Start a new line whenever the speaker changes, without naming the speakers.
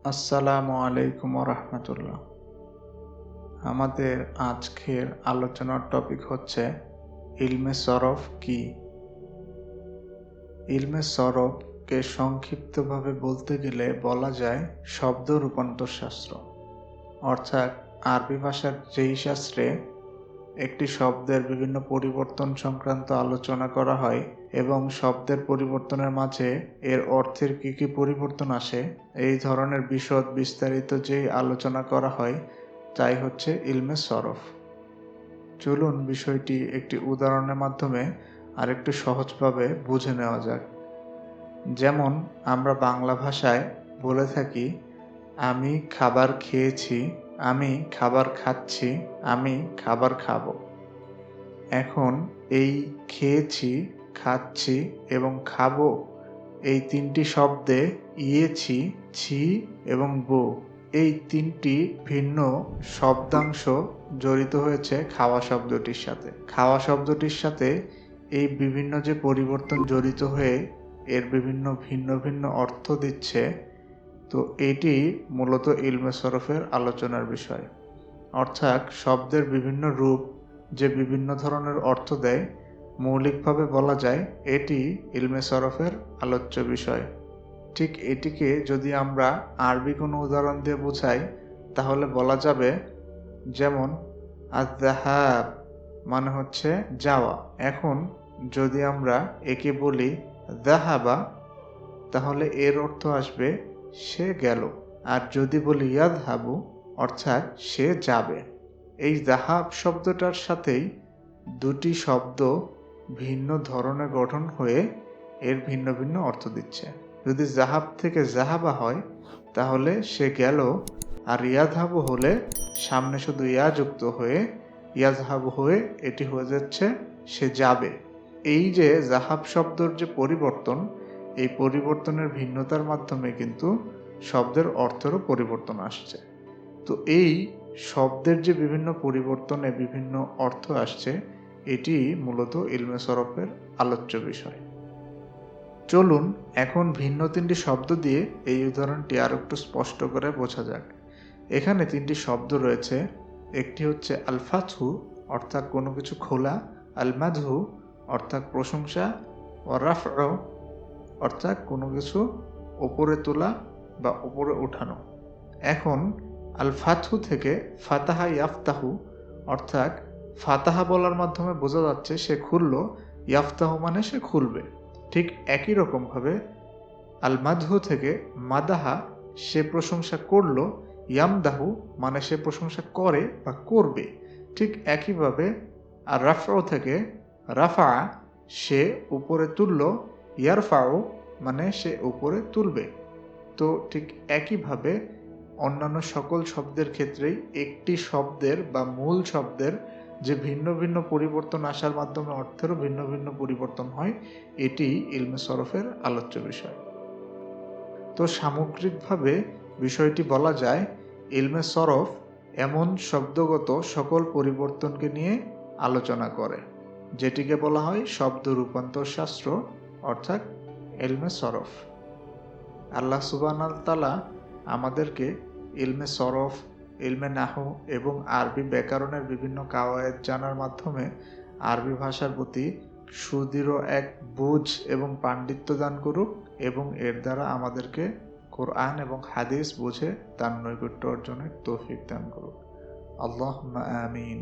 আসসালামু আলাইকুম রহমতুল্লাহ। আমাদের আজকের আলোচনার টপিক হচ্ছে ইলমে সরফ কি। ইলমে সরফকে সংক্ষিপ্তভাবে বলতে গেলে বলা যায় শব্দ রূপান্তর শাস্ত্র, অর্থাৎ আরবি ভাষার যেই শাস্ত্রে একটি শব্দের বিভিন্ন পরিবর্তন সংক্রান্ত আলোচনা করা হয় এবং শব্দের পরিবর্তনের মাঝে এর অর্থের কী কী পরিবর্তন আসে, এই ধরনের বিশদ বিস্তারিত যেই আলোচনা করা হয় তাই হচ্ছে ইলমে সরফ। চলুন বিষয়টি একটি উদাহরণের মাধ্যমে আরেকটু সহজভাবে বুঝে নেওয়া যাক। যেমন আমরা বাংলা ভাষায় বলে থাকি, আমি খাবার খেয়েছি, আমি খাবার খাচ্ছি, আমি খাবার খাবো। এখন এই খেয়েছি, খাচ্ছি এবং খাবো এই তিনটি শব্দে ইয়েছি, ছি এবং বো এই তিনটি ভিন্ন শব্দাংশ জড়িত হয়েছে খাওয়া শব্দটির সাথে। খাওয়া শব্দটির সাথে এই বিভিন্ন যে পরিবর্তন জড়িত হয়ে এর বিভিন্ন ভিন্ন ভিন্ন অর্থ দিচ্ছে, তো এটি মূলত ইলমে সরফের আলোচনার বিষয়। অর্থাৎ শব্দের বিভিন্ন রূপ যে বিভিন্ন ধরনের অর্থ দেয়, মৌলিকভাবে বলা যায় এটি ইলমে সরফের আলোচ্য বিষয়। ঠিক এটিকে যদি আমরা আরবি কোনো উদাহরণ দিয়ে বোঝাই তাহলে বলা যাবে, যেমন আয-যাহাব মানে হচ্ছে যাওয়া। এখন যদি আমরা একে বলি যাহাবা, তাহলে এর অর্থ আসবে সে গেল। আর যদি বলি ইয়াযহাবু, অর্থাৎ সে যাবে। এই যাহাব শব্দটার সাথেই দুটি শব্দ ভিন্ন ধরনের গঠন হয়ে এর ভিন্ন ভিন্ন অর্থ দিচ্ছে। যদি যাহাব থেকে যাহাবা হয় তাহলে সে গেল, আর ইয়াযহাবু হলে সামনে শুধু ইয়া যুক্ত হয়ে ইয়াযহাবু হয়ে এটি হয়ে যাচ্ছে সে যাবে। এই যে যাহাব শব্দর যে পরিবর্তন, এই পরিবর্তনের ভিন্নতার মাধ্যমে কিন্তু শব্দের অর্থেরও পরিবর্তন আসছে। তো এই শব্দের যে বিভিন্ন পরিবর্তনে বিভিন্ন অর্থ আসছে, এটি মূলত ইলমে সরফের আলোচ্য বিষয়। চলুন এখন ভিন্ন তিনটি শব্দ দিয়ে এই উদাহরণটি আরো একটু স্পষ্ট করে বোঝা যাক। এখানে তিনটি শব্দ রয়েছে। একটি হচ্ছে আল ফাতহু, অর্থাৎ কোনো কিছু খোলা, আল মাদহু অর্থাৎ প্রশংসা, ও রাফউ অর্থাৎ কোনো কিছু ওপরে তোলা বা ওপরে ওঠানো। এখন আল ফাতহু থেকে ফাতাহা ইয়াফতাহু, অর্থাৎ ফাতাহা বলার মাধ্যমে বোঝা যাচ্ছে সে খুলল, ইয়াফতাহু মানে সে খুলবে। ঠিক একই রকমভাবে আল মাদহু থেকে মাদাহা সে প্রশংসা করল, ইয়ামদাহু মানে সে প্রশংসা করে বা করবে। ঠিক একইভাবে আর রাফউ থেকে রাফা সে উপরে তুলল, ইয়ারফাউ মানে সে উপরে তুলবে। তো ঠিক একইভাবে অন্যান্য সকল শব্দের ক্ষেত্রেই একটি শব্দের বা মূল শব্দের যে ভিন্ন ভিন্ন পরিবর্তন আসার মাধ্যমে অর্থেরও ভিন্ন ভিন্ন পরিবর্তন হয়, এটি ইলমে সরফের আলোচ্য বিষয়। তো সামগ্রিকভাবে বিষয়টি বলা যায়, ইলমে সরফ এমন শব্দগত সকল পরিবর্তনকে নিয়ে আলোচনা করে, যেটিকে বলা হয় শব্দ রূপান্তর শাস্ত্র, অর্থাৎ ইলমে সরফ। আল্লাহ সুবহানাহু ওয়া তাআলা আমাদেরকে ইলমে সরফ, ইলমে নাহু এবং আরবি ব্যাকরণের বিভিন্ন কাওয়ায়েদ জানার মাধ্যমে আরবি ভাষার প্রতি সুদৃঢ় এক বুঝ এবং পাণ্ডিত্য দান করুক, এবং এর দ্বারা আমাদেরকে কোরআন এবং হাদিস বুঝে তার নৈকট্য অর্জনের তৌফিক দান করুক। আল্লাহুম্মা আমিন।